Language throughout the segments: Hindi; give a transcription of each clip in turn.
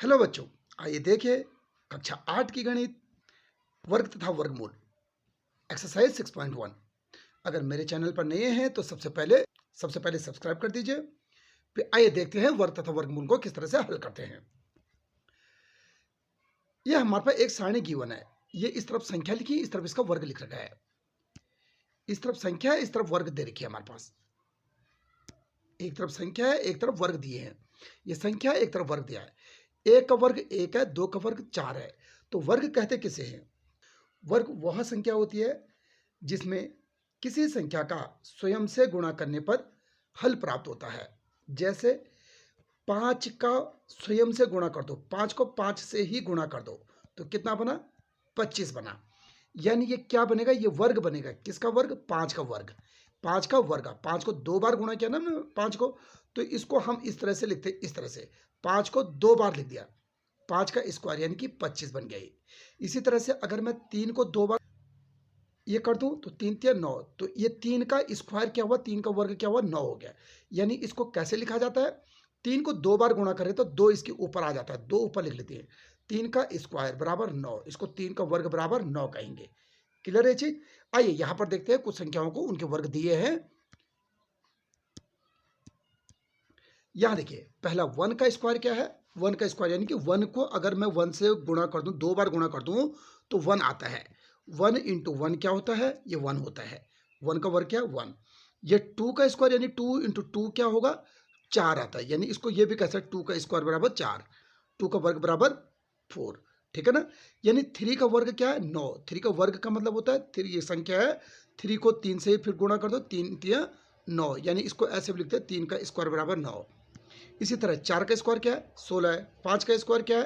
हेलो बच्चों, आइए देखें कक्षा 8 की गणित वर्ग तथा वर्गमूल एक्सरसाइज 6.1। अगर मेरे चैनल पर नए हैं तो सबसे पहले सब्सक्राइब कर दीजिए। फिर आइए देखते हैं वर्ग तथा वर्गमूल को किस तरह से हल करते हैं। यह हमारे पास एक सारणी गिवन है। ये इस तरफ संख्या लिखी, इस तरफ इसका वर्ग लिख रखा है। इस तरफ संख्या है, इस तरफ वर्ग दे रखी है हमारे पास। एक तरफ संख्या है, एक तरफ वर्ग दिए हैं। ये संख्या है, एक तरफ वर्ग दिया है। एक का वर्ग 1 है, 2 का वर्ग 4 है। तो वर्ग कहते किसे हैं? वर्ग वह संख्या होती है जिसमें किसी संख्या का स्वयं से गुणा करने पर हल प्राप्त होता है। जैसे 5 का स्वयं से गुणा कर दो, 5 को 5 से ही गुणा कर दो तो कितना बना? 25 बना। यानी ये क्या बनेगा? ये वर्ग बनेगा। किसका वर्ग? 5 का वर्ग। 5 का वर्ग, 5 को 2 बार गुणा किया ना 5 को, तो इसको हम इस तरह से लिखते, इस तरह से 5 को 2 बार लिख दिया, 5 का स्क्वायर यानी कि 25 बन गया ये। इसी तरह से अगर मैं 3 को 2 बार ये कर दूं तो 3 3 9, तो ये 3 का स्क्वायर क्या हुआ? 3 का वर्ग क्या हुआ? 9 हो गया। यानी इसको कैसे लिखा जाता है? 3 को 2 बार गुणा करें तो 2 इसके ऊपर आ जाता है, 2 ऊपर लिख लेते हैं। 3 का स्क्वायर बराबर 9, इसको 3 का वर्ग बराबर 9 कहेंगे। क्लियर है चीज? आइए यहां पर देखते हैं कुछ संख्याओं को उनके वर्ग दिए हैं। यहां देखिए, पहला 1 का स्क्वायर क्या है? 1 का स्क्वायर यानी कि 1 को अगर मैं 1 से गुणा कर दूं, 2 बार गुणा कर दूं तो 1 आता है। 1 इंटू 1 क्या होता है? ये 1 होता है। 1 का वर्ग क्या है? 1। ये 2 का स्क्वायर यानी 2 इंटू 2 क्या होगा? 4 आता है। यानी इसको ये भी कह सकते 2 का स्क्वायर बराबर 4, 2 का वर्ग बराबर 4। ठीक है ना? यानी 3 का वर्ग क्या है? 9। 3 का वर्ग का मतलब होता है 3, ये संख्या है, 3 को 3 से फिर गुणा कर दो, 3 3 9, यानी इसको ऐसे भी लिखते हैं 3 का स्क्वायर बराबर 9। इसी तरह 4 का स्क्वायर क्या है? 16 है। 5 का स्क्वायर क्या है?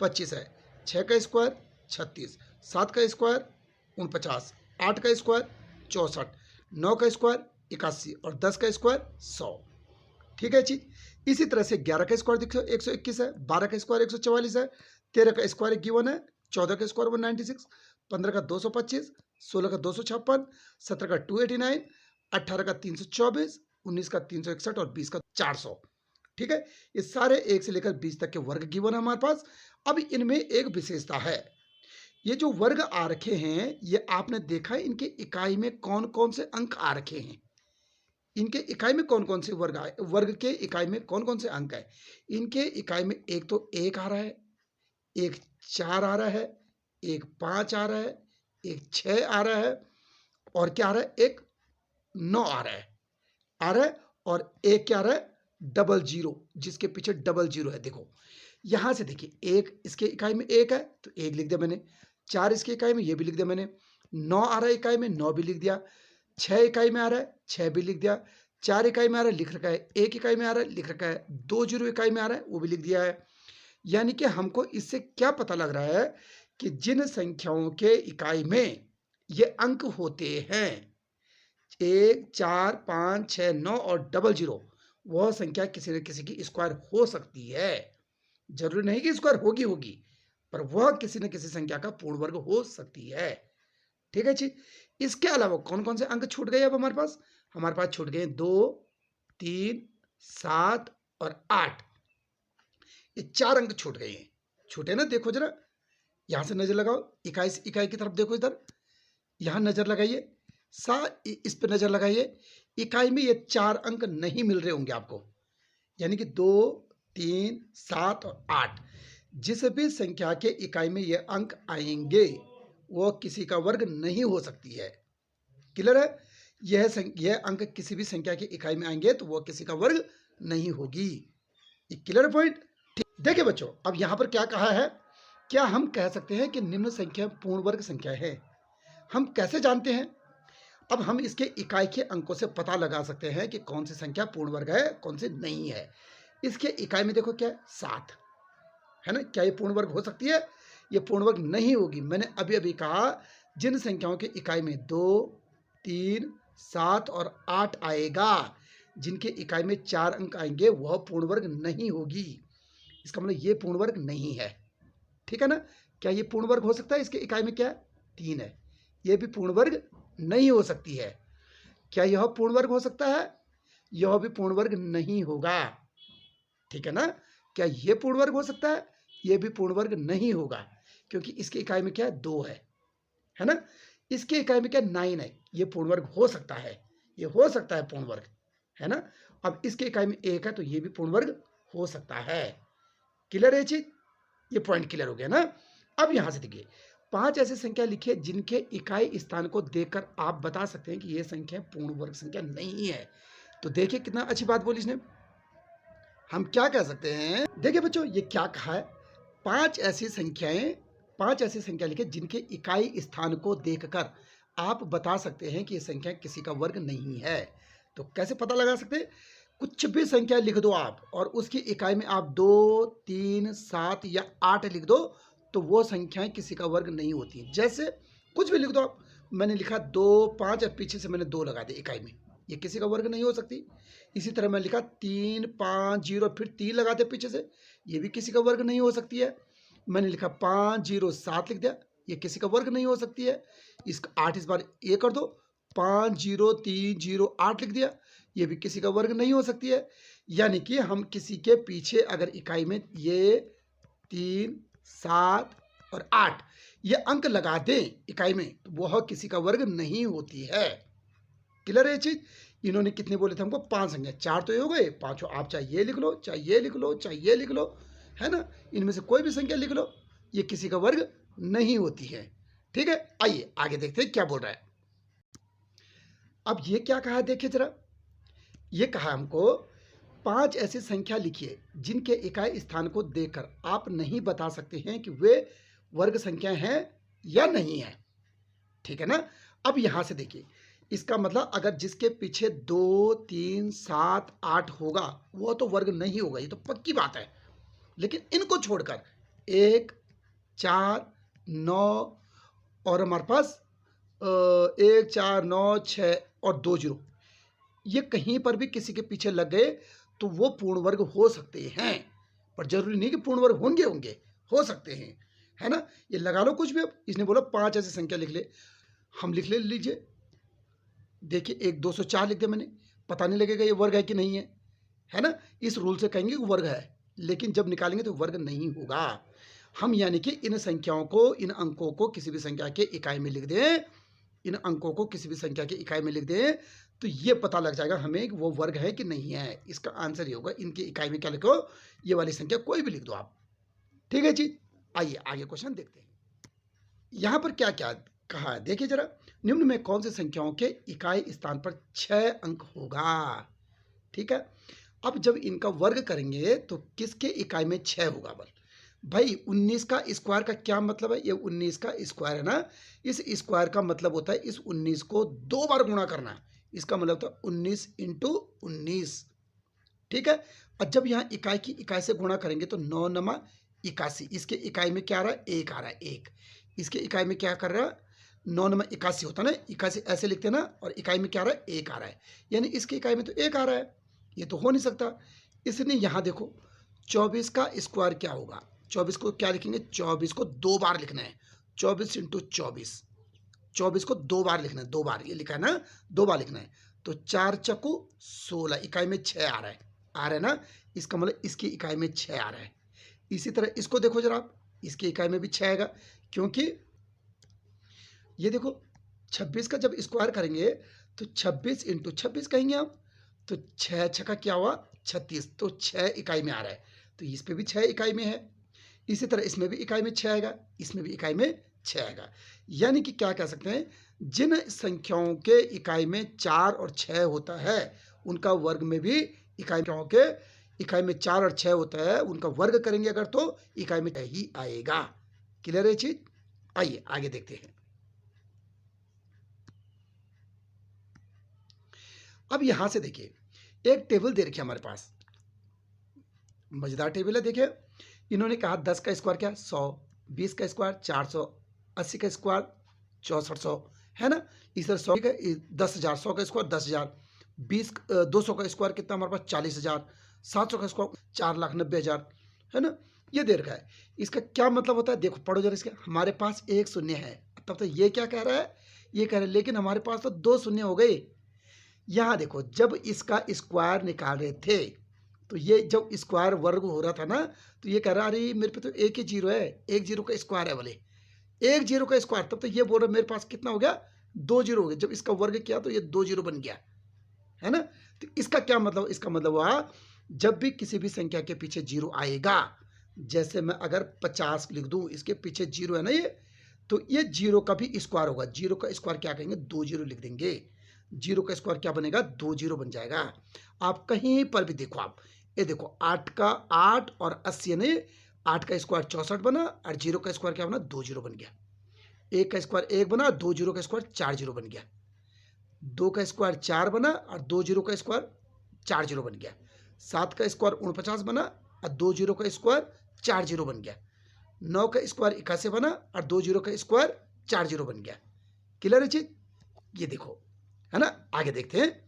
25 है। 6 का स्क्वायर 36, 7 का स्क्वायर 49, 8 का स्क्वायर 64, 9 का स्क्वायर 81 और 10 का स्क्वायर 100। ठीक है जी। इसी तरह से 11 का स्क्वायर देखो 121 है, 12 का स्क्वायर 144 है, 13 का स्क्वायर गिवन है, 14 का स्क्वायर 196, 15 का 225, 16 का 256, 17 का 289, 18 का 324, 19 का 361 और 20 का 400। ठीक है, ये सारे 1 से लेकर 20 तक के वर्ग गिवन है हमारे पास। अब इनमें एक विशेषता है, ये जो वर्ग आ रखे हैं ये आपने देखा है इनके इकाई में कौन कौन से अंक आ रखे हैं? इनके इकाई में कौन कौन से वर्ग आए? वर्ग के इकाई में कौन कौन से अंक है? इनके इकाई में एक तो 1 आ रहा है, एक 4 आ रहा है, एक 5 आ रहा है, एक 6 आ रहा है और क्या आ रहा है? एक 9 आ रहा है, और एक क्या आ रहा है? डबल जीरो, जिसके पीछे डबल जीरो है। देखो यहां से देखिए, एक इसके इकाई में 1 है तो 1 लिख दिया मैंने, 4 इसके इकाई में ये भी लिख दिया मैंने, 9 आ रहा है इकाई में 9 भी लिख दिया, 6 इकाई में आ रहा है 6 भी लिख दिया, 4 इकाई में आ रहा है लिख रखा है, 1 इकाई में आ रहा है लिख रखा है, 2 जीरो इकाई में आ रहा है वो भी लिख दिया है। यानी कि हमको इससे क्या पता लग रहा है कि जिन संख्याओं के इकाई में ये अंक होते हैं 1 4 5 6 9 और डबल जीरो, वह संख्या किसी न किसी की स्क्वायर हो सकती है। जरूरी नहीं कि स्क्वायर होगी होगी, पर वह किसी न किसी संख्या का पूर्ण वर्ग हो सकती है। ठीक है जी। इसके अलावा कौन कौन से अंक छूट गए? अब हमारे पास छूट गए 2 3 7 और 8। ये 4 अंक छूट गए हैं। छूटे ना? देखो जरा, यहां से नजर लगाओ, इकाई से इकाई की तरफ देखो, इधर यहां नजर लगाइए, इस पे नजर लगाइए। इकाई में ये 4 अंक नहीं मिल रहे होंगे आपको, यानी कि 2 3 7 और 8। जिस भी संख्या के इकाई में ये अंक आएंगे वो किसी का वर्ग नहीं हो सकती है। क्लियर है? यह अंक किसी भी संख्या की इकाई में आएंगे तो वह किसी का वर्ग नहीं होगी। Clear point? देखिए बच्चों, अब यहां पर क्या कहा है, क्या हम कह सकते हैं कि निम्न संख्या पूर्ण वर्ग संख्या है? हम कैसे जानते हैं? अब हम इसके इकाई के अंकों से पता लगा सकते हैं कि कौन सी संख्या पूर्ण वर्ग है, कौन सी नहीं है। इसके इकाई में देखो क्या है? 7 है ना? क्या ये पूर्ण वर्ग हो सकती है? ये पूर्ण वर्ग नहीं होगी। मैंने अभी अभी कहा जिन संख्याओं के इकाई में 2 3 7 और 8 आएगा, जिनके इकाई में 4 अंक आएंगे वह पूर्ण वर्ग नहीं होगी। इसका मतलब ये पूर्ण वर्ग नहीं है। ठीक है ना? क्या ये पूर्ण वर्ग हो सकता है? इसके इकाई में क्या है? 3 है, ये भी पूर्ण वर्ग नहीं हो सकती है। क्या यह पूर्ण वर्ग हो सकता है? यह भी पूर्ण वर्ग नहीं होगा। ठीक है ना? क्या यह पूर्ण वर्ग हो सकता है? ये भी पूर्ण वर्ग नहीं होगा, क्योंकि इसकी इकाई में क्या है, 2 है ना। इसकी इकाई में क्या 9 है, ये पूर्ण वर्ग हो सकता है, ये हो सकता है पूर्ण वर्ग, है ना। अब इसकी इकाई में 1 है तो ये भी पूर्ण वर्ग हो सकता है। क्लियर है चीज, ये पॉइंट क्लियर हो गया ना। अब यहां से देखिए 5 ऐसी संख्या लिखिए जिनके इकाई स्थान को देखकर आप बता सकते हैं कि ये संख्या पूर्ण वर्ग संख्या नहीं है। तो देखिए कितना अच्छी बात बोली इसने। हम क्या कह सकते हैं, देखिए बच्चों ये क्या कहा है, 5 ऐसी संख्या लिखिए जिनके इकाई स्थान को देखकर आप बता सकते हैं कि ये संख्या किसी का वर्ग नहीं है। तो कैसे पता लगा सकते हैं, कुछ भी संख्या लिख दो आप और उसकी इकाई में आप 2, 3, 7 या 8 लिख दो तो वो संख्याएं किसी का वर्ग नहीं होती। जैसे कुछ भी लिख दो आप, मैंने लिखा 2, 5 और पीछे से मैंने 2 लगा दिया इकाई में, ये किसी का वर्ग नहीं हो सकती। इसी तरह मैं लिखा 3, 5, 0 फिर 3 लगा दिया पीछे से, ये भी किसी का वर्ग नहीं हो सकती है। मैंने लिखा 5, 0, 7 लिख दिया, ये किसी का वर्ग नहीं हो सकती है। इसका 8 इस बार ये कर दो, 5, 0, 3, 0, 8 लिख दिया, ये भी किसी का वर्ग नहीं हो सकती है। यानी कि हम किसी के पीछे अगर इकाई में ये 3, 7 और 8 ये अंक लगा दें इकाई में तो वह किसी का वर्ग नहीं होती है। क्लियर है ये चीज। इन्होंने कितने बोले थे हमको, 5 संख्या, 4 तो ये हो गए, 5 आप चाहे ये लिख लो, चाहे ये लिख लो, चाहे ये लिख लो, है ना। इनमें से कोई भी संख्या लिख लो, ये किसी का वर्ग नहीं होती है। ठीक है, आइए आगे देखते हैं क्या बोल रहा है। अब ये क्या कहा है देखिए जरा, ये कहा हमको 5 ऐसी संख्या लिखिए जिनके इकाई स्थान को देखकर आप नहीं बता सकते हैं कि वे वर्ग संख्या हैं या नहीं है। ठीक है ना। अब यहां से देखिए इसका मतलब अगर जिसके पीछे 2, 3, 7, 8 होगा वो तो वर्ग नहीं होगा, ये तो पक्की बात है। लेकिन इनको छोड़कर 1, 4, 9 और हमारे पास 1, 4, 9, 6 और 2 0 ये कहीं पर भी किसी के पीछे लग गए तो वो पूर्ण वर्ग हो सकते हैं, पर जरूरी नहीं कि पूर्ण वर्ग होंगे, हो सकते हैं, है ना। ये लगा लो कुछ भी। अब इसने बोला 5 ऐसी संख्या लिख ले, हम लिख ले लीजिए। देखिए 1, 204 लिख दिया मैंने, पता नहीं लगेगा ये वर्ग है कि नहीं है ना। इस रूल से कहेंगे कि वर्ग है, लेकिन जब निकालेंगे तो वर्ग नहीं होगा। हम यानी कि इन संख्याओं को, इन अंकों को किसी भी संख्या के इकाई में लिख दें, इन अंकों को किसी भी संख्या की इकाई में लिख दें तो ये पता लग जाएगा हमें कि वो वर्ग है कि नहीं है। इसका आंसर ये होगा, इनकी इकाई में क्या लिखो, ये वाली संख्या कोई भी लिख दो आप। ठीक है जी, आइए आगे क्वेश्चन देखते हैं। यहां पर क्या क्या कहा है देखिए जरा, निम्न में कौन सी संख्याओं के इकाई स्थान पर 6 अंक होगा। ठीक है, अब जब इनका वर्ग करेंगे तो किसके इकाई में 6 होगा। बल भाई 19 का स्क्वायर का क्या मतलब है, ये 19 का स्क्वायर है ना, इस स्क्वायर का मतलब होता है इस 19 को 2 बार गुणा करना, इसका मतलब होता है 19 इंटू 19। ठीक है, और जब यहाँ इकाई की इकाई से गुणा करेंगे तो 9 नमा 81, इसके इकाई में क्या आ रहा है, 1 आ रहा है, 1 इसके इकाई में क्या कर रहा है, 9 नमा 81 होता है ना, 81 ऐसे लिखते हैं ना, और इकाई में क्या आ रहा है, 1 आ रहा है, यानी इसकी इकाई में तो 1 आ रहा है, ये तो हो नहीं सकता। इसलिए यहाँ देखो 24 का स्क्वायर क्या होगा, 24 को क्या लिखेंगे, 24 को 2 बार लिखना है, 24 इंटू 24, 24 को 2 बार लिखना है, 2 बार ये लिखा है ना, 2 बार लिखना है, तो 4 चक्कू 16, इकाई में 6 आ रहा है ना, इसका मतलब इसकी इकाई में 6 आ रहा है। इसी तरह इसको देखो जरा आप, इसकी इकाई में भी 6 आएगा, क्योंकि ये देखो 26 का जब स्क्वायर करेंगे तो 26 इंटू 26 कहेंगे आप, तो 6 छक्का क्या हुआ 36, तो 6 इकाई में आ रहा है, तो इस पे भी 6 इकाई में है। इसी तरह इसमें भी इकाई में 6 आएगा, इसमें भी इकाई में 6 आएगा। यानी कि क्या कह सकते हैं, जिन संख्याओं के इकाई में 4 और 6 होता है उनका वर्ग में भी इकाइयों के इकाई में 4 और 6 होता है, उनका वर्ग करेंगे अगर तो इकाई में 6 ही आएगा। क्लियर है चीज। आइए आगे देखते हैं। अब यहां से देखिए एक टेबल दे रखी है हमारे पास, मजेदार टेबल है। देखिए इन्होंने कहा 10 का स्क्वायर क्या 100, 20 का स्क्वायर 400, 80 का स्क्वायर 6400, है ना। इस तरह 100 का 10,000, 100 का स्क्वायर 10,000, 200 का स्क्वायर कितना हमारे पास 40,000, 700 का स्क्वायर 4,90,000, है ना। ये दे रखा है, इसका क्या मतलब होता है देखो, पढ़ो जरा इसके। हमारे पास एक शून्य है, तब तो ये क्या कह रहा है, ये कह रहा है लेकिन हमारे पास तो 2 शून्य हो गए। यहाँ देखो जब इसका स्क्वायर निकाल रहे थे तो ये जब स्क्वायर वर्ग हो रहा था ना, तो ये कह रहा अरे मेरे पे तो एक ही जीरो है, एक जीरो का स्क्वायर है बोले, एक जीरो का स्क्वायर। तब तो ये बोल रहा मेरे पास कितना हो गया, दो जीरो हो गया। जब इसका वर्ग किया तो ये दो जीरो बन गया, है ना। तो इसका क्या मतलब, इसका मतलब हुआ जब भी किसी भी संख्या के पीछे जीरो आएगा, जैसे मैं अगर 50 लिख दूं, इसके पीछे जीरो है ना ये, तो ये जीरो का भी स्क्वायर होगा। जीरो का स्क्वायर क्या कहेंगे, दो जीरो लिख देंगे। जीरो का स्क्वायर क्या बनेगा, दो जीरो बन जाएगा। आप कहीं पर भी देखो, आप ये देखो, 8 का 8 और 80 यानी 8 का स्क्वायर 64 बना, और जीरो का स्क्वायर क्या बना, दो जीरो बन गया। एक का स्क्वायर एक बना, दो जीरो का स्क्वायर चार जीरो बन गया। दो का स्क्वायर चार बना और दो जीरो का स्क्वायर चार जीरो बन गया। सात का स्क्वायर 49 बना और दो जीरो का स्क्वायर चार जीरो बन गया। नौ का स्क्वायर 81 बना और दो जीरो का स्क्वायर चार जीरो बन गया। क्लियर है चीज, ये देखो, है ना। आगे देखते हैं।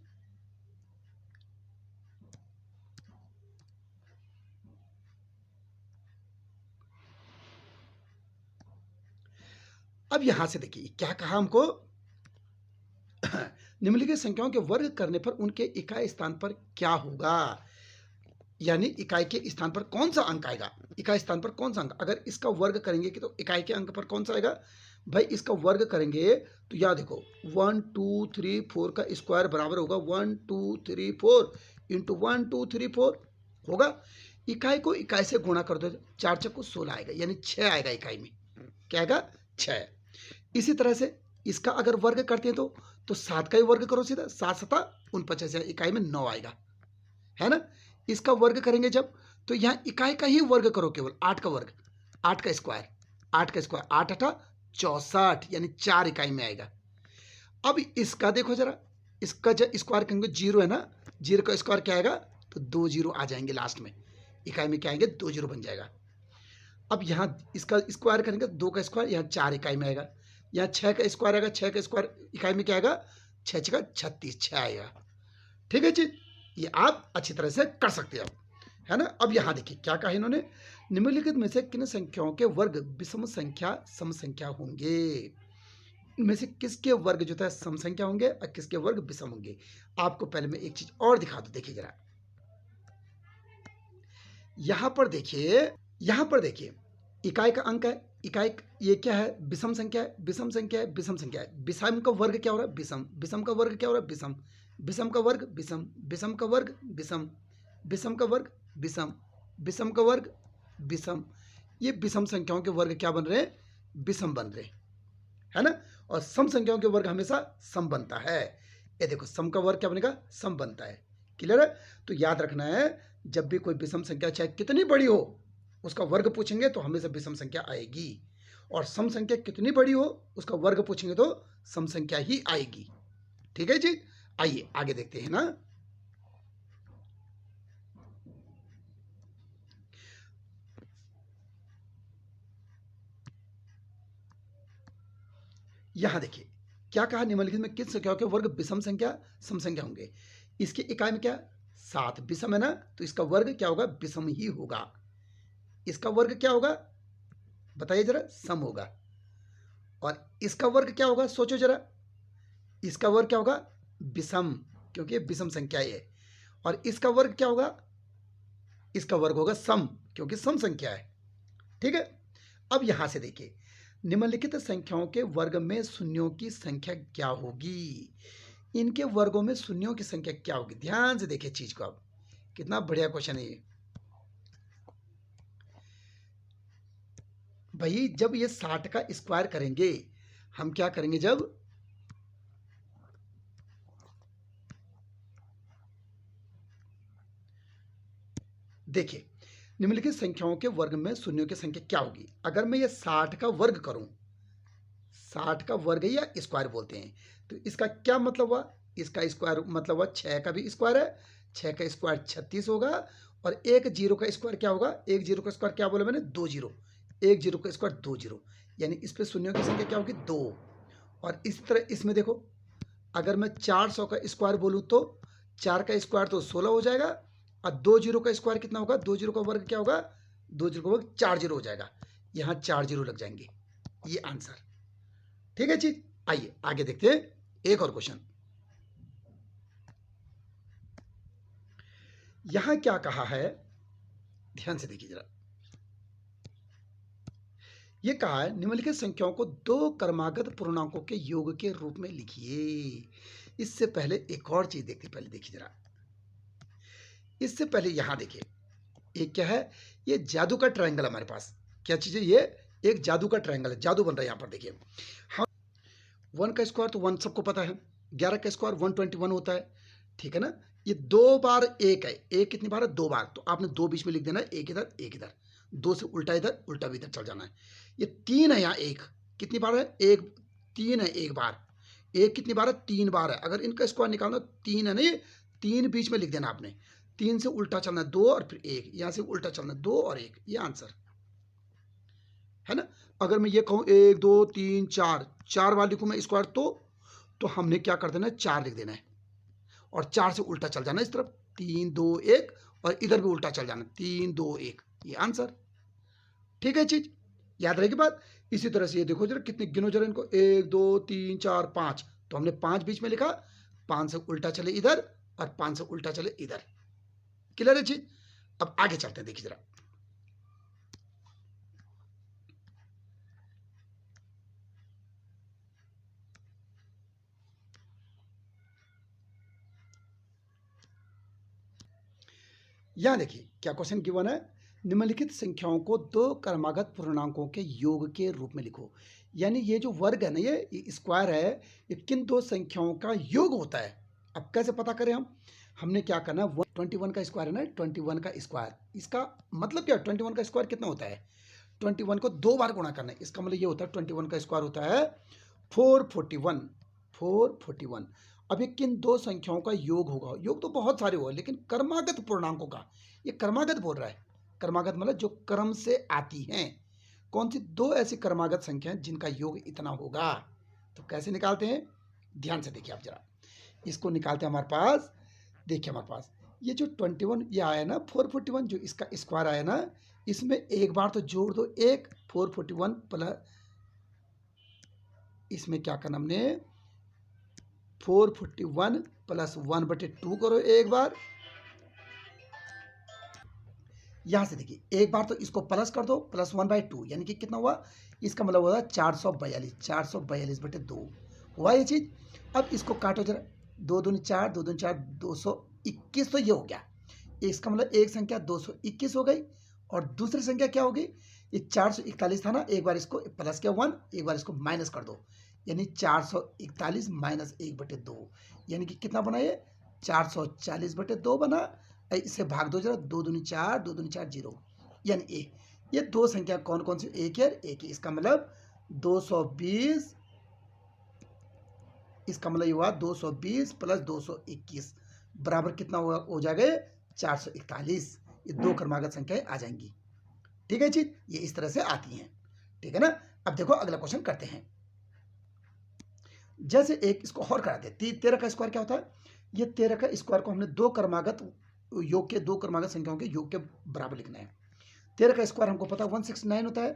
अब यहां से देखिए क्या कहा हमको, निम्नलिखित संख्याओं के वर्ग करने पर उनके इकाई स्थान पर क्या होगा, यानी इकाई के स्थान पर कौन सा अंक आएगा। इकाई स्थान पर कौन सा अंक, अगर इसका वर्ग करेंगे कि तो इकाई के अंक पर कौन सा आएगा भाई, इसका वर्ग करेंगे तो याद देखो 1 2 3 4 का स्क्वायर बराबर होगा 1 2 3 4 इंटू 1 2 3 4 होगा। इकाई को इकाई से गुणा कर दो, चार चक्को 16 आएगा, यानी 6 आएगा इकाई में, क्या आएगा 6। इसी तरह से इसका अगर वर्ग करते हैं तो 7 का ही वर्ग करो सीधा, 7 सता 49, इकाई में 9 आएगा, है ना। इसका वर्ग करेंगे जब, तो यहाँ इकाई का ही वर्ग करो, केवल 8 का वर्ग, 8 का स्क्वायर, 8 का स्क्वायर 8 अठा 64, यानी 4 इकाई में आएगा। अब इसका देखो जरा, इसका जब स्क्वायर करेंगे जीरो है ना, जीरो का स्क्वायर क्या आएगा, तो दो जीरो आ जाएंगे लास्ट में, इकाई में क्या आएंगे, दो जीरो बन जाएगा। अब यहाँ इसका स्क्वायर करेंगे, दो का स्क्वायर यहाँ 4 इकाई में आएगा। यहाँ 6 का स्क्वायर आएगा, 6 का स्क्वायर इकाई में क्या आएगा, 6 6 का 36, 6 आएगा। ठीक है जी, ये आप अच्छी तरह से कर सकते हो, है ना। अब यहाँ देखिए क्या कहा इन्होंने, निम्नलिखित में से किन संख्याओं के वर्ग विषम संख्या सम संख्या होंगे। इनमें से किसके वर्ग जो है सम संख्या होंगे और किसके वर्ग विषम होंगे। आपको पहले मैं एक चीज और दिखा दूं, देखिए जरा, यहां पर देखिए, यहां पर देखिए, इकाई का अंक है, इकाई ये क्या है, विषम संख्या है, विषम संख्या है, विषम संख्या है। विषम का वर्ग क्या हो रहा है, विषम, विषम का वर्ग क्या हो रहा है, विषम, विषम का वर्ग विषम, विषम का वर्ग विषम, विषम का वर्ग विषम, विषम का वर्ग विषम। ये विषम संख्याओं के वर्ग क्या बन रहे हैं, विषम बन रहे हैं, है ना। और सम संख्याओं के वर्ग हमेशा सम बनता है। ये देखो सम का वर्ग क्या बनेगा, सम बनता है। क्लियर है। तो याद रखना है, जब भी कोई विषम संख्या चाहे कितनी बड़ी हो, उसका वर्ग पूछेंगे तो हमेशा विषम संख्या आएगी, और सम संख्या कितनी बड़ी हो, उसका वर्ग पूछेंगे तो सम संख्या ही आएगी। ठीक है जी, आइए आगे देखते हैं ना। यहां देखिए क्या कहा, निम्नलिखित में किस संख्याओं के वर्ग विषम संख्या सम संख्या होंगे। इसकी इकाई में क्या, 7 विषम है ना, तो इसका वर्ग क्या होगा, विषम ही होगा। इसका वर्ग क्या होगा बताइए जरा, सम होगा। और इसका वर्ग क्या होगा, सोचो जरा, इसका वर्ग क्या होगा, विषम, क्योंकि ये विषम संख्या है। और इसका वर्ग क्या होगा, इसका वर्ग होगा सम, क्योंकि सम संख्या है। ठीक है। अब यहां से देखिए, निम्नलिखित संख्याओं के वर्ग में शून्यों की संख्या क्या होगी। इनके वर्गों में शून्यों की संख्या क्या होगी, ध्यान से देखिए चीज को। अब कितना बढ़िया क्वेश्चन है ये भाई। जब ये 60 का स्क्वायर करेंगे, हम क्या करेंगे, जब देखिए निम्नलिखित संख्याओं के वर्ग में शून्यों की संख्या क्या होगी। अगर मैं ये 60 का वर्ग करूं, 60 का वर्ग या स्क्वायर बोलते हैं, तो इसका क्या मतलब हुआ, इसका स्क्वायर मतलब हुआ 6 का भी स्क्वायर है, 6 का स्क्वायर 36 होगा। और एक जीरो का स्क्वायर क्या होगा, एक जीरो का स्क्वायर क्या बोला मैंने, दो जीरो, एक जीरो का स्क्वायर दो जीरो, यानी इस पे शून्यों की संख्या क्या होगी, दो। और इस तरह इसमें देखो, अगर मैं 400 का स्क्वायर बोलूँ तो 4 का स्क्वायर तो 16 हो जाएगा, और दो जीरो का स्क्वायर कितना होगा, दो जीरो का वर्ग क्या होगा, दो जीरो का वर्ग 4 जीरो हो जाएगा, यहाँ 4 जीरो लग जाएंगे, ये आंसर। ठीक है जी, आइए आगे देखते हैं एक और क्वेश्चन। यहां क्या कहा है, ध्यान से देखिए जरा। ये कहा है निम्नलिखित संख्याओं को दो क्रमागत पूर्णांकों के योग के रूप में लिखिए। इससे पहले एक और चीज देखते, पहले देखिए जरा। इससे पहले यहां देखिए, एक क्या है, ये जादू का ट्रायंगल हमारे पास। क्या चीज है ये? एक जादू का ट्रायंगल है, जादू बन रहा है यहां पर देखिए। हम 1 का स्क्वायर तो 1 सबको पता है, 11 का स्क्वायर 121 होता है, ठीक है ना। ये 2 बार 1 है, 1 कितनी बार है? 2 बार, तो आपने 2 बीच में लिख देना है, एक इधर एक इधर, 2 से उल्टा इधर, उल्टा भी इधर चल जाना है। ये 3 है यहाँ, 1 कितनी बार है? 1, 3 है 1 बार, 1 कितनी बार है? 3 बार है। अगर इनका स्क्वायर निकालना 3 है ना, ये 3 बीच में लिख देना आपने, 3 से उल्टा चलना 2 और फिर 1, यहाँ से उल्टा चलना 2 और 1, ये आंसर है ना। अगर मैं ये कहूँ 1 2 3 4, 4 बार लिखूँ मैं स्क्वायर, तो हमने क्या कर देना है? 4 लिख देना है और 4 से उल्टा चल जाना इस तरफ, 3 2 1, और इधर भी उल्टा चल जाना 3 2 1, ये आंसर। ठीक है, चीज याद रहेगी बात। इसी तरह से ये देखो जरा, कितने गिनो जरा इनको, 1 2 3 4 5, तो हमने 5 बीच में लिखा, 5 से उल्टा चले इधर और 5 से उल्टा चले इधर। क्लियर है चीज? अब आगे चलते हैं, देखिए जरा। यहां देखिए क्या क्वेश्चन गिवन है, निम्नलिखित संख्याओं को दो क्रमागत पूर्णांकों के योग के रूप में लिखो। यानी ये जो वर्ग है ना, ये स्क्वायर है, ये किन दो संख्याओं का योग होता है। अब कैसे पता करें हम? हमने क्या करना है, 21 का स्क्वायर है ना, 21 का स्क्वायर, इसका मतलब क्या है? 21 का स्क्वायर कितना होता है? 21 को 2 बार गुणा करना है, इसका मतलब ये होता है 21 का स्क्वायर होता है 441, 441। अब ये किन दो संख्याओं का योग होगा? योग तो बहुत सारे होगा, लेकिन क्रमागत पूर्णांकों का, ये क्रमागत बोल रहा है। क्रमागत मतलब जो क्रम से आती हैं। कौन सी दो ऐसी क्रमागत संख्याएं जिनका योग इतना होगा? तो कैसे निकालते हैं, ध्यान से देखिए आप जरा। इसको निकालते हैं हमारे पास, देखिए हमारे पास ये जो 21 ये आया ना, 441 जो इसका स्क्वायर आया ना, इसमें एक बार तो जोड़ दो, एक 441 प्लस, इसमें क्या करना हमने, 441 प्लस 1/2 करो एक बार। यहां से देखिए एक बार तो इसको प्लस कर दो, प्लस 1/2, यानी कि कितना हुआ? इसका मतलब हुआ 442, 442/2 हुआ ये चीज। अब इसको काटो जरा, 2 दूनी 4, 2 दूनी 4, 221, तो ये हो गया। इसका मतलब एक संख्या 221 हो गई, और दूसरी संख्या क्या होगी? ये 441 था ना, एक बार इसको प्लस किया 1, एक बार इसको माइनस कर दो, यानी 441 माइनस 1/2, यानी कि कितना बना ये? 440/2 बना। इसे भाग दो जरा, 2 दूनी 4, 2 दूनी 4 0, यानी ये दो संख्या कौन कौन सी? एक है, एक ही। इसका मतलब 220, इसका मतलब ये हुआ 220 प्लस 221 बराबर कितना हो जाएगा? 441। ये दो क्रमागत संख्याएं आ जाएंगी। ठीक है चीज, ये इस तरह से आती हैं, ठीक है ना। अब देखो अगला क्वेश्चन करते हैं। जैसे एक इसको और करा दे, 13 का स्क्वायर क्या होता है? ये 13 का स्क्वायर को हमने दो क्रमागत योग के, दो क्रमागत संख्याओं के योग के बराबर लिखना है। 13 का स्क्वायर हमको पता है 169 होता है,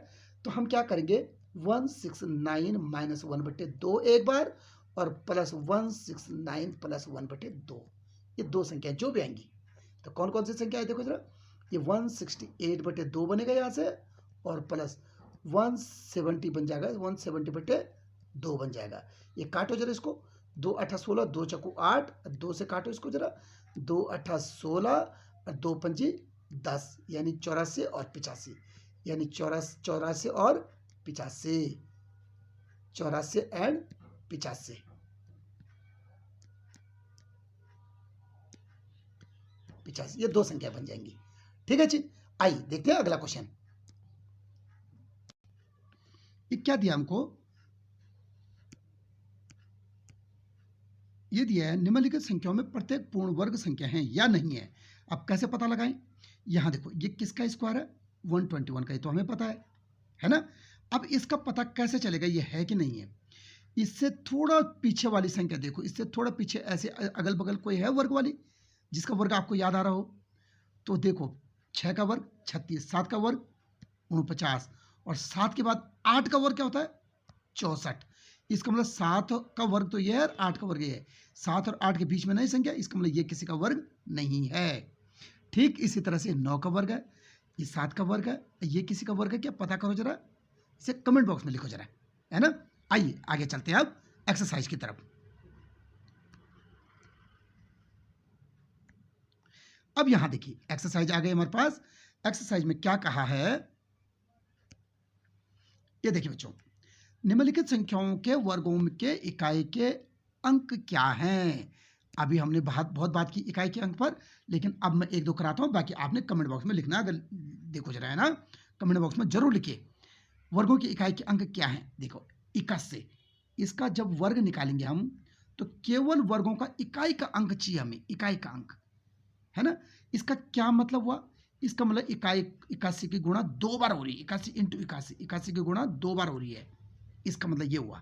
तो हम क्या करेंगे, 169 माइनस 1/2 एक बार, और प्लस 169 प्लस 1/2, ये दो संख्याएं जो भी आएंगी। तो कौन कौन सी संख्या है देखो जरा, ये 168/2 बनेगा यहाँ से, और प्लस 170 बन जाएगा, 170/2 बन जाएगा। ये काटो जरा इसको, 2 8 16, 2 चक्कू 8, 2 से काटो इसको जरा, 2 8 16 और 2 पंजी 10, यानी 84 और 85, यानी 84 और 85, 84 एंड 85, 85, ये दो संख्या बन जाएंगी। ठीक है जी, आइए देखते हैं अगला क्वेश्चन। ये क्या दिया हमको, ये दिया है निम्नलिखित संख्याओं में प्रत्येक पूर्ण वर्ग संख्या है या नहीं है। अब कैसे पता लगाएं? यहां देखो ये किसका स्क्वायर है? 121 का, ये तो हमें पता है ना। अब इसका पता कैसे चलेगा ये है कि नहीं है? इससे थोड़ा पीछे वाली संख्या देखो, इससे थोड़ा पीछे, ऐसे अगल बगल कोई है वर्ग वाली जिसका वर्ग आपको याद आ रहा हो? तो देखो 6 का वर्ग 36, 7 का वर्ग 49, और 7 के बाद 8 का वर्ग क्या होता है? 64। इसका मतलब 7 का वर्ग तो ये है और 8 का वर्ग ये है, 7 और 8 के बीच में नहीं संख्या, इसका मतलब ये किसी का वर्ग नहीं है। ठीक इसी तरह से 9 का वर्ग है, ये 7 का वर्ग है, ये किसी का वर्ग है क्या पता करो जरा, इसे कमेंट बॉक्स में लिखो जरा, है ना। आइए आगे चलते हैं अब एक्सरसाइज की तरफ। अब यहां देखिए एक्सरसाइज आ गई हमारे पास। एक्सरसाइज में क्या कहा है, ये देखिए बच्चों, निम्नलिखित संख्याओं के वर्गों के इकाई के अंक क्या हैं। अभी हमने बहुत बात की इकाई के अंक पर, लेकिन अब मैं एक दो कराता हूं, बाकी आपने कमेंट बॉक्स में लिखना। अगर देखो जरा, है ना, कमेंट बॉक्स में जरूर लिखिए वर्गों की इकाई के अंक क्या हैं। देखो 21 से इसका जब वर्ग निकालेंगे हम, तो केवल वर्गों का इकाई का अंक चाहिए हमें, इकाई का अंक, है ना। इसका क्या मतलब हुआ, इसका मतलब इकाई 81 की गुणा 2 बार हो रही है, 81 इंटू 81, 81 की गुणा 2 बार हो रही है, इसका मतलब ये हुआ।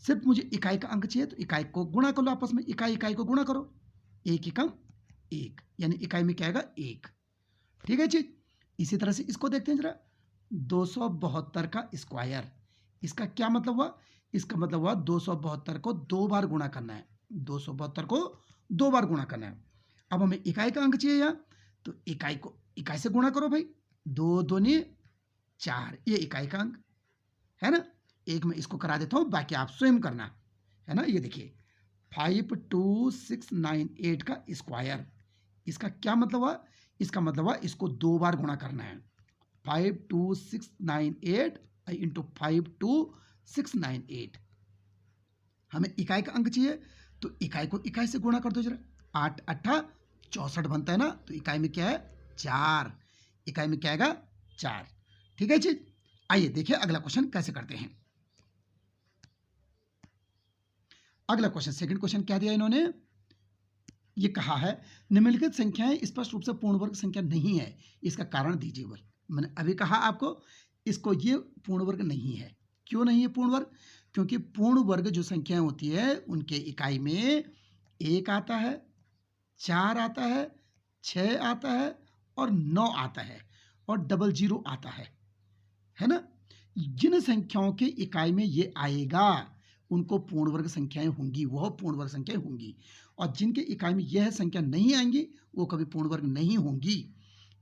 सिर्फ मुझे इकाई का अंक चाहिए, तो इकाई को गुणा कर लो आपस में, इकाई इकाई को गुणा करो, एक एकम एक, यानी इकाई में क्या आएगा 1। ठीक है जी। इसी तरह से इसको देखते हैं जरा, 272 का स्क्वायर, इसका क्या मतलब हुआ, इसका मतलब हुआ 272 को 2 बार गुणा करना है, 272 को 2 बार गुणा करना है। अब हमें इकाई का अंक चाहिए यहाँ, तो इकाई को इकाई से गुणा करो भाई, 2 दूनी 4, ये इकाई का अंक है ना। एक मैं इसको करा देता हूं, बाकी आप स्वयं करना, है ना। ये देखिए 52698 का स्क्वायर, इसका क्या मतलब हुआ, इसका मतलब हुआ इसको 2 बार गुणा करना है, 52698 इंटू 52698। हमें इकाई का अंक चाहिए, तो इकाई को इकाई से गुणा कर दो जरा, 8 8 64 बनता है ना, तो इकाई में क्या है 4, इकाई में क्या आएगा 4। ठीक है जी। आइए देखिए अगला क्वेश्चन कैसे करते हैं। अगला क्वेश्चन, सेकंड क्वेश्चन क्या दिया इन्होंने, ये कहा है निम्नलिखित संख्याएं स्पष्ट रूप से पूर्ण वर्ग संख्या नहीं है, इसका कारण दीजिए। भाई मैंने अभी कहा आपको, इसको ये पूर्ण वर्ग नहीं है। क्यों नहीं है पूर्ण वर्ग, क्योंकि पूर्ण वर्ग जो संख्याएं होती है उनके इकाई में 1 आता है, 4 आता है, 6 आता है और 9 आता है और 00 आता है ना। जिन संख्याओं के इकाई में ये आएगा उनको पूर्ण वर्ग संख्याएं होंगी, वह पूर्ण वर्ग संख्याएं होंगी, और जिनके इकाई में यह संख्या नहीं आएंगी वो कभी पूर्ण वर्ग नहीं होंगी।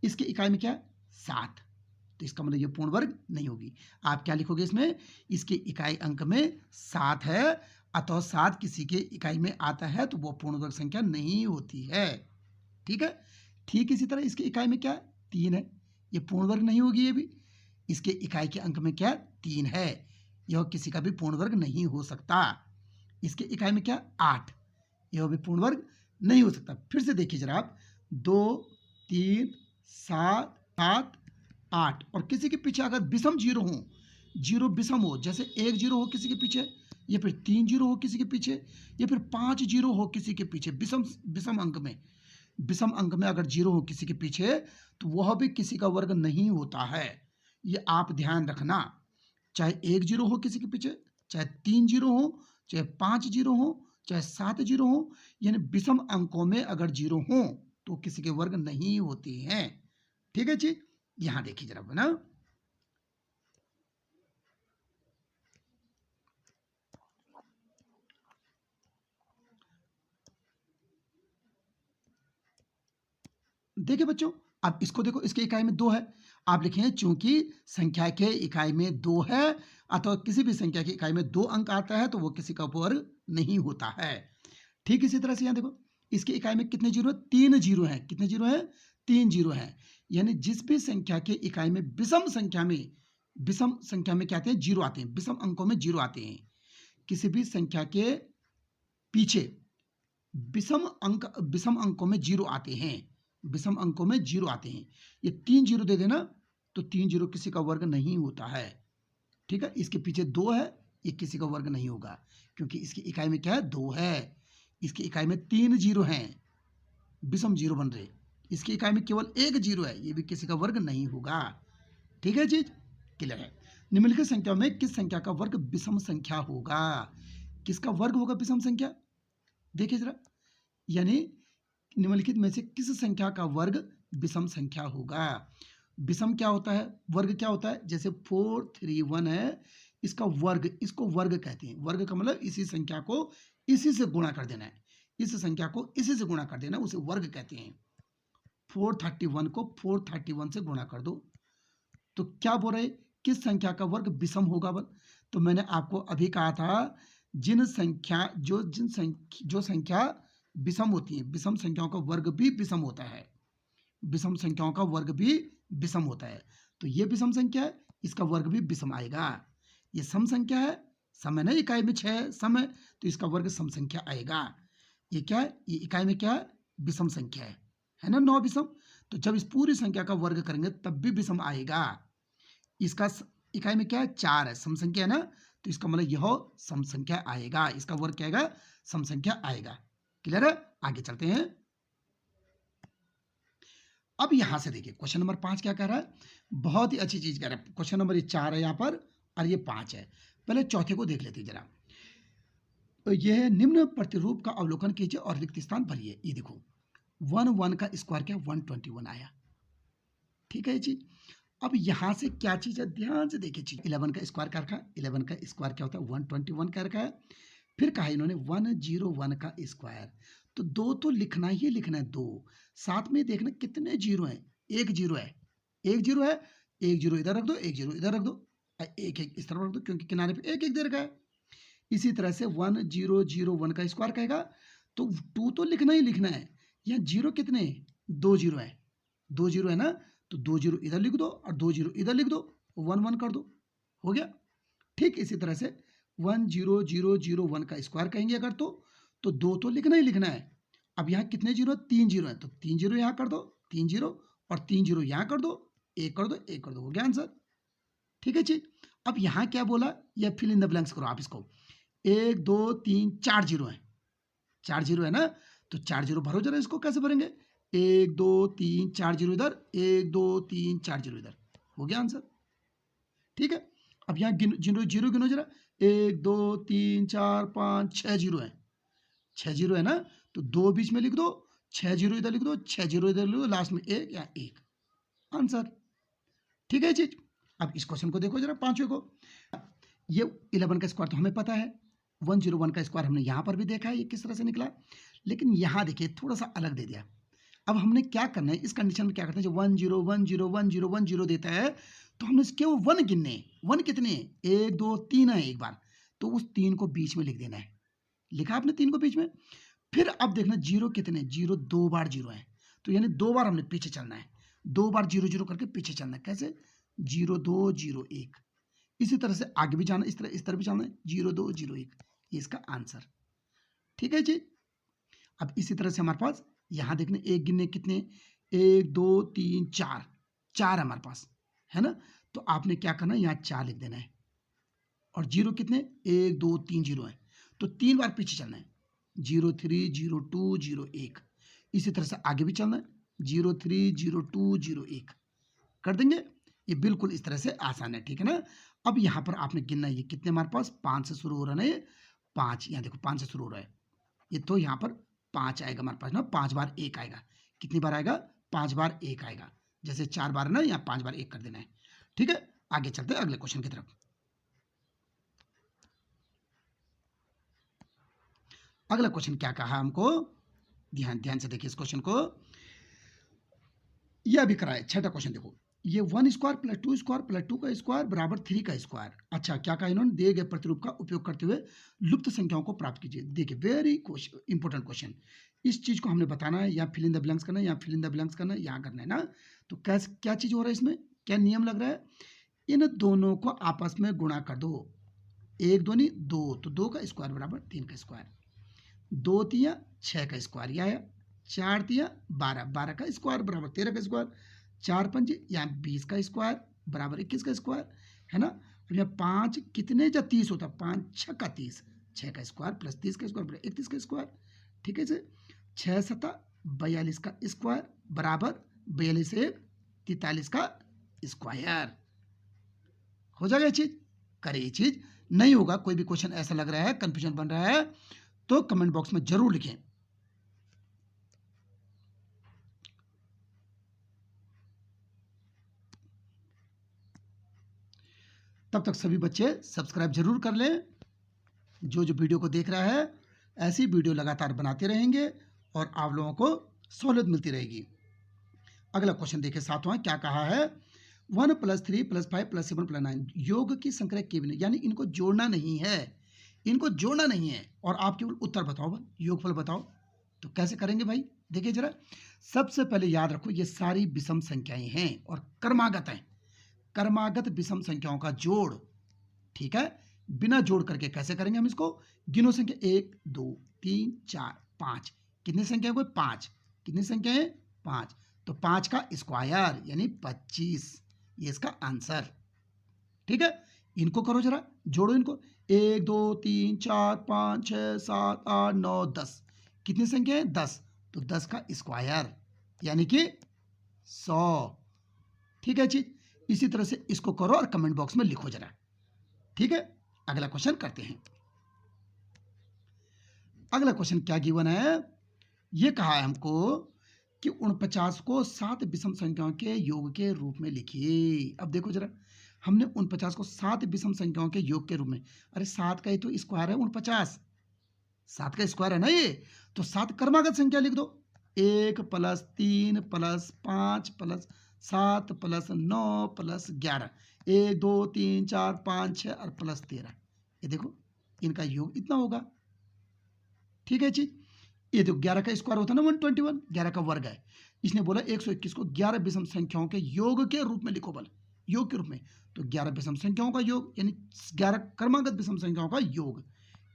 इसके इकाई में क्या है 7, तो इसका मतलब ये पूर्ण वर्ग नहीं होगी। आप क्या लिखोगे इसमें, इसके इकाई अंक में 7 है, अतः 7 किसी के इकाई में आता है तो वो पूर्ण वर्ग संख्या नहीं होती है। ठीक है। ठीक इसी तरह इसके इकाई में क्या है 3 है, ये पूर्ण वर्ग नहीं होगी। ये भी इसके इकाई के अंक में क्या 3 है, यह किसी का भी पूर्ण वर्ग नहीं हो सकता। इसके इकाई में क्या 8, यह भी पूर्ण वर्ग नहीं हो सकता। फिर से देखिए जरा आप, 2 3 7 7 8, और किसी के पीछे अगर विषम जीरो हो, जीरो विषम हो, जैसे 1 जीरो हो किसी के पीछे, या फिर 3 जीरो हो किसी के पीछे, या फिर 5 जीरो हो किसी के पीछे, विषम विषम अंक में, विषम अंक में अगर जीरो हो किसी के पीछे, तो वह भी किसी का वर्ग नहीं होता है। ये आप ध्यान रखना, चाहे 1 जीरो हो किसी के पीछे, चाहे 3 जीरो हो, चाहे 5 जीरो हो, चाहे 7 जीरो हो, यानी विषम अंकों में अगर जीरो हो तो किसी के वर्ग नहीं होते हैं। ठीक है जी। यहां देखिए जरा ना, देखिए बच्चों, अब इसको देखो, इसके इकाई में 2 है, आप लिखें चूंकि संख्या के इकाई में 2 है अथवा किसी भी संख्या की इकाई में 2 अंक आता है तो वो किसी का वर्ग नहीं होता है। ठीक इसी तरह से यहां देखो, इसकी इकाई में कितने जीरो है, 3 जीरो है, कितने जीरो है 3 जीरो है, यानी जिस भी संख्या के इकाई में विषम संख्या में क्या आते हैं जीरो आते हैं, विषम अंकों में जीरो आते हैं। किसी भी संख्या के पीछे विषम अंकों में जीरो आते हैं, विषम अंकों में जीरो आते हैं। ये 3 जीरो दे देना, तो 3 जीरो किसी का वर्ग नहीं होता है। ठीक है। इसके पीछे 2 है, ये किसी का वर्ग नहीं होगा, क्योंकि इसकी इकाई में क्या है 2 है। इसकी इकाई में 3 जीरो हैं, विषम जीरो बन रहे, इसकी इकाई में केवल 1 जीरो है, ये भी किसी का वर्ग नहीं होगा। ठीक है चीज क्लियर है। निम्नलिखित संख्या में किस संख्या का वर्ग विषम संख्या होगा, किसका वर्ग होगा विषम संख्या, देखिए जरा, यानी निम्नलिखित में से किस संख्या का वर्ग विषम संख्या होगा। विषम क्या होता है, वर्ग क्या होता है, जैसे 431 है, इसका वर्ग, इसको वर्ग कहते हैं। वर्ग का मतलब इसी संख्या को इसी से गुणा कर देना है, इस संख्या को इसी से गुणा कर देना, उसे वर्ग कहते हैं। 431 को 431 से गुणा कर दो। तो क्या बोल रहे, किस संख्या का वर्ग विषम होगा? बल तो मैंने आपको अभी कहा था, जो संख्या विषम होती है, विषम संख्याओं का वर्ग भी विषम होता है, विषम संख्याओं का वर्ग भी विषम होता है। तो ये विषम संख्या है, इसका वर्ग भी विषम आएगा। ये सम संख्या है, सम है ना, इकाई में 6 सम है, तो इसका वर्ग सम संख्या आएगा। ये क्या है, ये इकाई में क्या है, विषम संख्या है ना, 9 विषम। तो जब इस पूरी संख्या का वर्ग करेंगे तब भी विषम आएगा। इसका इकाई में क्या है, 4 है, सम संख्या है ना, तो इसका मतलब यह सम संख्या आएगा, इसका वर्ग क्या आएगा, सम संख्या आएगा। क्लियर है? आगे चलते हैं। अब यहां से देखिए क्वेश्चन नंबर 5 क्या कह रहा है, बहुत ही अच्छी चीज कह रहा है। क्वेश्चन नंबर 4 है यहां पर और ये 5 है। पहले चौथे को देख लेते हैं जरा। तो यह निम्न प्रतिरूप का अवलोकन कीजिए और रिक्त स्थान भरिए। ये देखो 1 का स्क्वायर क्या, 121 आया। ठीक है जी। अब यहां से क्या चीज है, ध्यान से देखिए चीज। 11 का स्क्वायर क्या रखा है, 11 का स्क्वायर क्या होता है, 121 का रखा है। फिर कहा इन्होंने 101 का स्क्वायर, तो 2 तो लिखना ही लिखना है, 2 साथ में देखना कितने जीरो हैं, एक जीरो है, एक जीरो है, एक जीरो इधर रख दो, एक जीरो इधर रख दो, एक एक इस तरफ रख दो, क्योंकि किनारे पे एक एक दे रखा है। इसी तरह से 1001 का स्क्वायर कहेगा, तो 2 तो लिखना ही लिखना है। यहाँ जीरो कितने, 2 जीरो है, 2 जीरो है ना, तो 2 जीरो इधर लिख दो और 2 जीरो इधर लिख दो, 1 1 कर दो, हो गया। ठीक इसी तरह से 10001 का स्क्वायर कहेंगे अगर, तो 2 तो लिखना ही लिखना है। अब यहाँ कितने जीरो, 3 जीरो है, तो 3 जीरो यहाँ कर दो, 3 जीरो और 3 जीरो यहाँ कर दो, एक कर दो, एक कर दो, हो गया आंसर। ठीक है जी। अब यहाँ क्या बोला, या फिल इन द ब्लैंक्स करो आप इसको। 1 2 3 4 जीरो है, 4 जीरो है ना, तो 4 जीरो भरो जरा, इसको कैसे भरेंगे, 1 2 3 4 जीरो इधर, 1 2 3 4 जीरो इधर, हो गया आंसर। ठीक है। अब यहाँ जीरो जीरो गिनो जरा, 1 2 3 4 5 6 जीरो है, 6 जीरो है ना, तो 2 बीच में लिख दो, 6 जीरो इधर लिख दो, 6 जीरो इधर लिख दो, लास्ट में 1 या 1, आंसर। ठीक है चीज। अब इस क्वेश्चन को देखो जरा, 5वें को। ये 11 का स्क्वायर तो हमें पता है, 101 का स्क्वायर हमने यहां पर भी देखा है ये किस तरह से निकला, लेकिन यहां देखिए थोड़ा सा अलग दे दिया। अब हमने क्या करना है, इस कंडीशन में क्या करते हैं, जो 1 0 1 0 1 0 1 0 देता है, तो हमने केवल 1 गिनने, 1 कितने, 1 2 3 है एक बार, तो उस 3 को बीच में लिख देना है, लिखा आपने 3 को बीच में। फिर अब देखना जीरो कितने, जीरो 2 बार जीरो है, तो यानी 2 बार हमने पीछे चलना है, 2 बार 0 0 करके पीछे चलना है, कैसे, 0 2 0 1। इसी तरह से आगे भी जाना, इस तरह भी जाना है, 0 2 0 1, ये इसका आंसर। ठीक है जी। अब इसी तरह से हमारे पास यहां देखने, एक गिनने कितने, 1 2 3 4, 4 हमारे पास है ना, तो आपने क्या करना है, यहाँ 4 लिख देना है। और जीरो कितने, 1 2 3 जीरो है, तो 3 बार पीछे चलना है, 0 3 0 2 0 1। इसी तरह से आगे भी चलना है, 0 3 0 2 0 1 कर देंगे। ये बिल्कुल इस तरह से आसान है, ठीक है ना। अब यहां पर आपने गिनना है, ये कितने हमारे पास 5 से शुरू हो रहा है, 5, यहाँ देखो 5 से शुरू हो रहा है, ये तो यहाँ पर 5 आएगा हमारे पास ना, 5 बार 1 आएगा, कितनी बार आएगा, 5 बार 1 आएगा, जैसे 4 बार ना, यहाँ 5 बार 1 कर देना है। ठीक है, आगे चलते हैं अगले क्वेश्चन की तरफ। अगला क्वेश्चन क्या कहा हमको, ध्यान से देखिए इस क्वेश्चन को, यह भी कराए। 6वां क्वेश्चन देखो, ये 1 स्क्वायर प्लस 2 स्क्वायर प्लस 2 का स्क्वायर बराबर 3 का स्क्वायर। अच्छा क्या कहा इन्होंने, दिए गए प्रतिरूप का उपयोग करते हुए लुप्त संख्याओं को प्राप्त कीजिए। देखिए वेरी इंपॉर्टेंट क्वेश्चन, इस चीज को हमने बताना है, या फिल इन द ब्लैंक्स करना है, या फिल इन द ब्लैंक्स करना है, यहाँ करना है ना। तो क्या चीज हो रहा है इसमें, क्या नियम लग रहा है, इन दोनों को आपस में गुणा कर दो, 1 2 नहीं 2, तो 2 का स्क्वायर बराबर 3 का स्क्वायर, 2 3 6 का स्क्वायर, यह आया, 4 3 12, 12 का स्क्वायर बराबर 13 का स्क्वायर, 4 5 यहाँ 20 का स्क्वायर बराबर 21 का स्क्वायर, है ना। यहाँ 5 कितने जब 30 होता, 5 6 का 30, 6 का स्क्वायर प्लस 30 का स्क्वायर बराबर 31 का स्क्वायर। ठीक है जी, 6 7 42 का स्क्वायर बराबर 42 1 43 का स्क्वायर, हो जाएगा ये चीज। करे ये चीज नहीं होगा, कोई भी क्वेश्चन ऐसा लग रहा है, कंफ्यूजन बन रहा है, तो कमेंट बॉक्स में जरूर लिखें। तब तक सभी बच्चे सब्सक्राइब जरूर कर लें। जो वीडियो को देख रहा है, ऐसी वीडियो लगातार बनाते रहेंगे और आप लोगों को सहूलियत मिलती रहेगी। अगला क्वेश्चन देखिए सातवां क्या कहा है, 1 + 3 + 5 + 7 + 9 योग की संख्या केवल, यानी इनको जोड़ना नहीं है, इनको जोड़ना नहीं है और आप केवल उत्तर बताओ, योगफल बताओ। तो कैसे करेंगे भाई, देखिए जरा, सबसे पहले याद रखो ये सारी विषम संख्याएं हैं और क्रमागत हैं, क्रमागत विषम संख्याओं का जोड़, ठीक है। बिना जोड़ करके कैसे करेंगे हम इसको, गिनो संख्या 1 2 3 4 5, कितनी संख्या है, 5, कितनी संख्या है 5, तो 5 का स्क्वायर यानी 25, ये इसका आंसर, ठीक है। इनको करो जरा, जोड़ो इनको, 1 2 3 4 5 6 7 8 9 10, कितनी संख्या है 10, तो 10 का स्क्वायर यानी कि 100, ठीक है चीज। इसी तरह से इसको करो और कमेंट बॉक्स में लिखो जरा, ठीक है। अगला क्वेश्चन करते हैं। अगला क्वेश्चन क्या गिवन है, ये कहा है हमको कि 49 को 7 विषम संख्याओं के योग के रूप में लिखिए। अब देखो जरा, हमने 49 को 7 विषम संख्याओं के योग के रूप में, अरे 7 का ही तो स्क्वायर है 49, 7 का स्क्वायर है ना ये, तो 7 क्रमागत संख्या लिख दो, 1 + 3 + 5 + 7 + 9 + 11, 1 2 3 4 5 6 और +13, ये देखो इनका योग इतना होगा, ठीक है चीज। ये तो 11 का स्क्वायर होता है ना 121, 11 का वर्ग है, इसने बोला 121 को 11 विषम संख्याओं के योग के रूप में लिखो, बल योग के रूप में, तो 11 विषम संख्याओं का योग यानी 11 क्रमागत विषम संख्याओं का योग,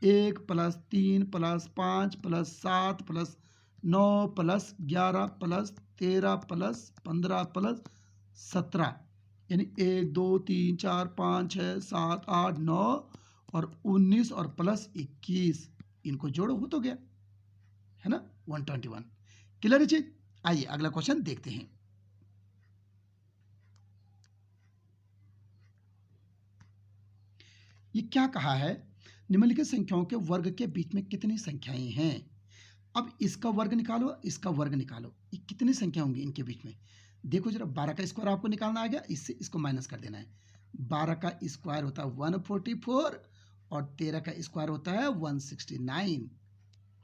1 + 3 + 5 + 7 + 9 + 11 + 13 + 15 + 17, यानी 1 2 3 4 5 6 7 8 9 और 19 और +21, इनको जोड़ो हो तो गया, है ना 121, क्लियर है चीज। आइए अगला क्वेश्चन देखते हैं। ये क्या कहा है, निम्नलिखित संख्याओं के वर्ग के बीच में कितनी संख्याएं हैं। अब इसका वर्ग निकालो, इसका वर्ग निकालो, ये कितनी संख्या होंगी इनके बीच में, देखो जरा, 12 का स्क्वायर आपको निकालना आ गया, इससे इसको माइनस कर देना है, 12 का स्क्वायर होता है 144 और 13 का स्क्वायर होता है 169,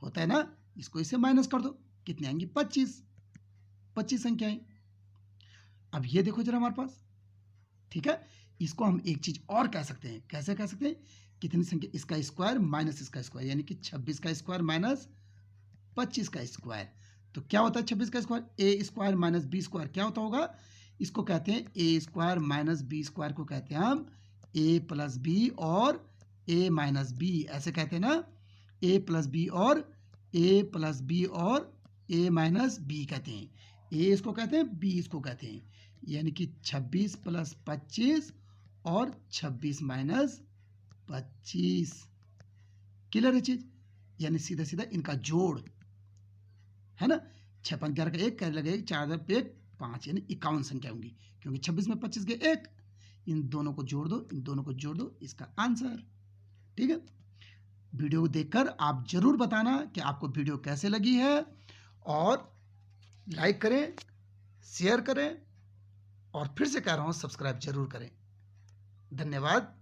होता है ना, इसको इससे माइनस कर दो, कितने आएंगी 25, 25 संख्याएं। अब ये देखो जरा हमारे पास, ठीक है, इसको हम एक चीज और कह सकते हैं, कैसे कह सकते हैं, कितनी संख्या, इसका स्क्वायर माइनस इसका स्क्वायर, यानी कि 26 का स्क्वायर माइनस 25 का स्क्वायर, तो क्या होता है 26 का स्क्वायर, ए स्क्वायर माइनस बी स्क्वायर, क्या होता होगा, इसको कहते हैं ए स्क्वायर माइनस बी स्क्वायर, को कहते हैं हम ए प्लस बी और ए माइनस बी, ऐसे कहते हैं ना, ए प्लस बी और ए प्लस बी और ए माइनस बी कहते हैं, ए इसको कहते हैं, बी इसको कहते हैं, यानी कि 26 + 25 और 26 माइनस 25, क्लियर है चीज, यानी सीधा सीधा इनका जोड़, है ना, 6 × 5 = 11 का 1 कर लगे 4 × 1 5, यानी 51 संख्या होंगी, क्योंकि 26 में 25 के 1, इन दोनों को जोड़ दो, इन दोनों को जोड़ दो, इसका आंसर, ठीक है। वीडियो देखकर आप जरूर बताना कि आपको वीडियो कैसे लगी है, और लाइक करें, शेयर करें, और फिर से कह रहा हूं सब्सक्राइब जरूर करें। धन्यवाद।